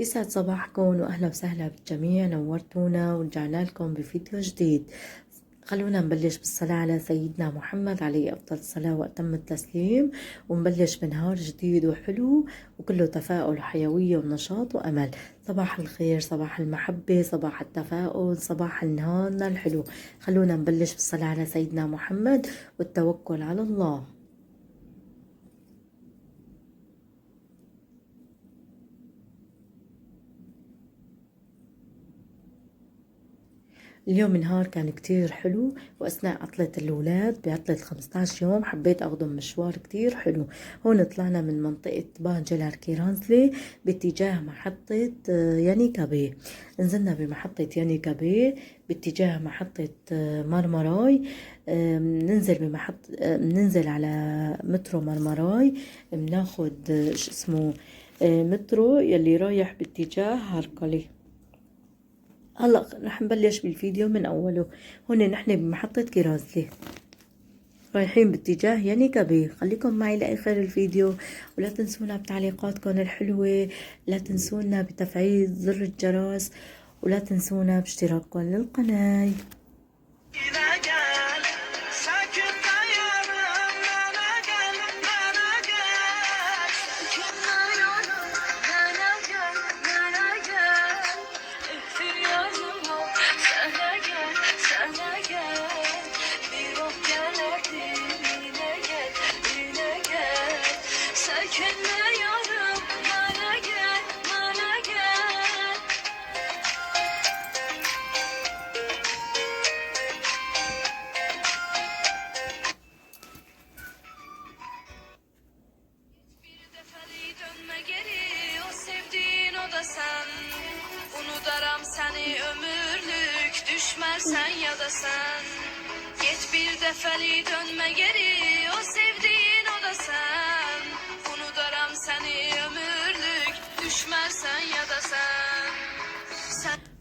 يسعد صباحكم وأهلا وسهلا بالجميع، نورتونا ورجعنا لكم بفيديو جديد. خلونا نبلش بالصلاة على سيدنا محمد عليه أفضل الصلاة وأتم التسليم، ونبلش بنهار جديد وحلو وكله تفاؤل وحيوية ونشاط وأمل. صباح الخير، صباح المحبة، صباح التفاؤل، صباح نهارنا الحلو. خلونا نبلش بالصلاة على سيدنا محمد والتوكل على الله. اليوم النهار كان كتير حلو، وأثناء عطلة الأولاد بعطلة 15 يوم حبيت أخذهم مشوار كتير حلو. هون طلعنا من منطقة بانجلار كيرانزلي باتجاه محطة يانيكابي. نزلنا بمحطة يانيكابي باتجاه محطة مرمراي. ننزل ننزل على مترو مرمراي، بناخد شو اسمه مترو يلي رايح باتجاه هاركلي. هلا رح نبلش بالفيديو من اوله. هون نحن بمحطة كرازلي رايحين باتجاه يانيكابي. خليكم معي لاخر الفيديو، ولا تنسونا بتعليقاتكم الحلوة، لا تنسونا بتفعيل زر الجرس، ولا تنسونا باشتراككم للقناة. Unudaram seni ömürlük, düşmersen ya da sen. Git bir defeli dönme geri, o sevdiğin o da sen. Unudaram seni ömürlük, düşmersen ya da sen.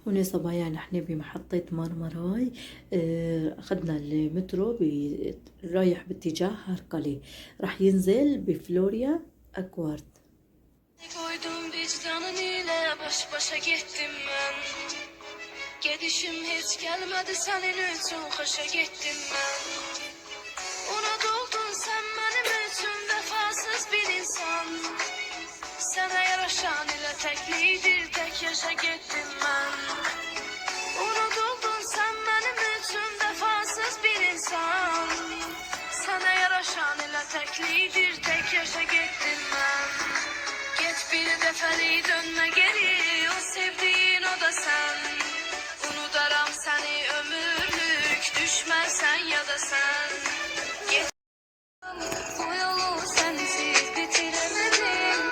هون صبايا نحن بمحطة مرمراي. أخذنا المترو رايح باتجاه هاركلي، رح ينزل بفلوريا أكوارد. Koydum vicdanın ile baş başa gittim ben. Gedişim hiç gelmedi senin için, hoşa gittim ben. Unutuldun sen benim için, vefasız bir insan. Sana yaraşan ile teklidir, tek yaşa gittim ben. Unutuldun sen benim için, vefasız bir insan. Sana yaraşan ile teklidir, tek yaşa gittim ben. Geç bir defeli dönme geri, o sevdiğin o da sen. Unudaram seni ömürlük, düşmersen ya da sen. Geç bu yolu sensiz bitiremedim.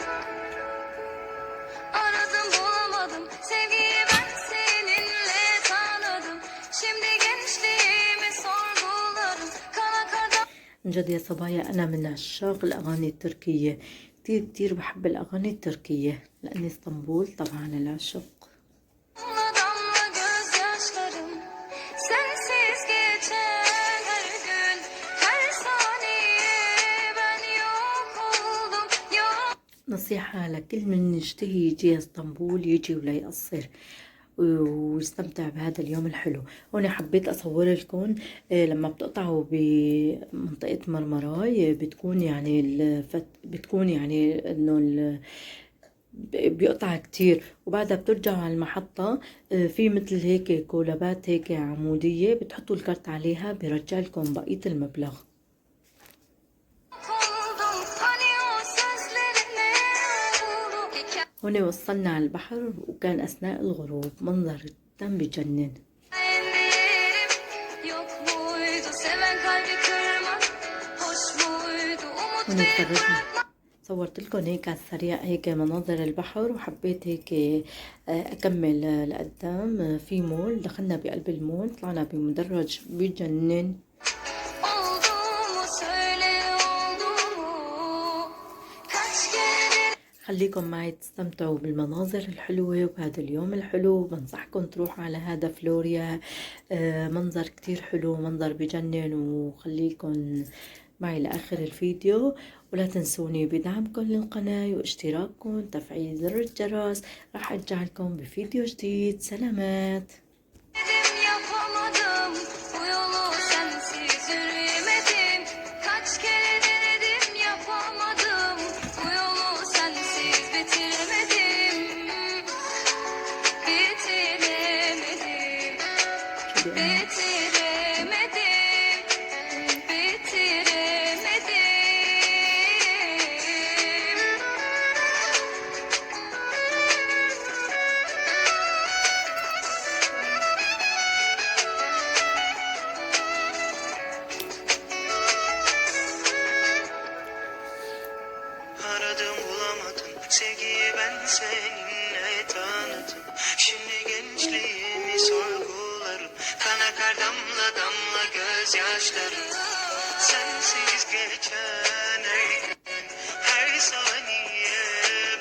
Aradım bulamadım, sevgiyi ben seninle tanıdım. Şimdi gençliğimi sorgularım, kara karda. من جد يا صبايا أنا من عشاق الأغاني التركية، كتير كتير بحب الأغاني التركية، لأني اسطنبول طبعا العشق. Damla gözyaşlarım, sensiz geçen her gün, her saniye ben yok oldum, yok. نصيحة لكل من يشتهي يجي اسطنبول يجي ولا يقصر ويستمتع بهذا اليوم الحلو. هون حبيت أصور لكم لما بتقطعوا بمنطقة مرمراي بتكون يعني بتكون يعني إنه بيقطع كتير، وبعدها بترجعوا على المحطة. في مثل هيك كولابات هيك عمودية بتحطوا الكارت عليها بيرجع لكم بقية المبلغ. Oldum, hani o sözlerin ne oldu? هون وصلنا على البحر، وكان أثناء الغروب منظر جدا بجنن. Hikayelerim yok muydu, seven kalbi kırmak, hoş muydu, umut هون verip فرجنا bırakmak. صورت لكم هيك على السريع هيك مناظر البحر، وحبيت هيك أكمل لقدام. في مول، دخلنا بقلب المول، طلعنا بمدرج بجنن. Oldu mu söyle, oldu mu? Kaç keredir خليكم معي تستمتعوا بالمناظر الحلوة وبهذا اليوم الحلو. بنصحكم تروحوا على هذا فلوريا، منظر كتير حلو، منظر بجنن. وخليكم معي لآخر الفيديو، ولا تنسوني بدعمكم للقناة واشتراككم وتفعيل زر الجرس. راح أرجع لكم بفيديو جديد. سلامات. Yapamadım bu yolu sensiz yürüyemedim. Kaç kere denedim yapamadım. Bu yolu sensiz bitiremedim. Bitiremedim. Bitiremedim. Bitiremedim. Aradım bulamadım sevgiyi ben seninle tanıdım. Şimdi gençliğimi sorgularım. Kan akar damla damla gözyaşlarım. Sensiz geçen her saniye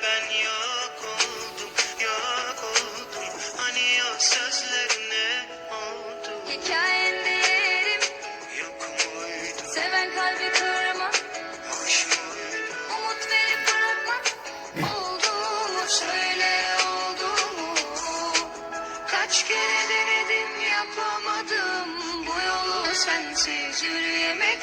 ben yok oldum, yok oldum. Hani o sözlerine oldu, Hikayende yerim, yok muydu, seven kalbi kırma, hoş muydu? umut verip bırakmak. Oldu mu şöyle oldu mu? Kaç kere denedim yapamadım. Bu yolu sensiz yürüyemedim.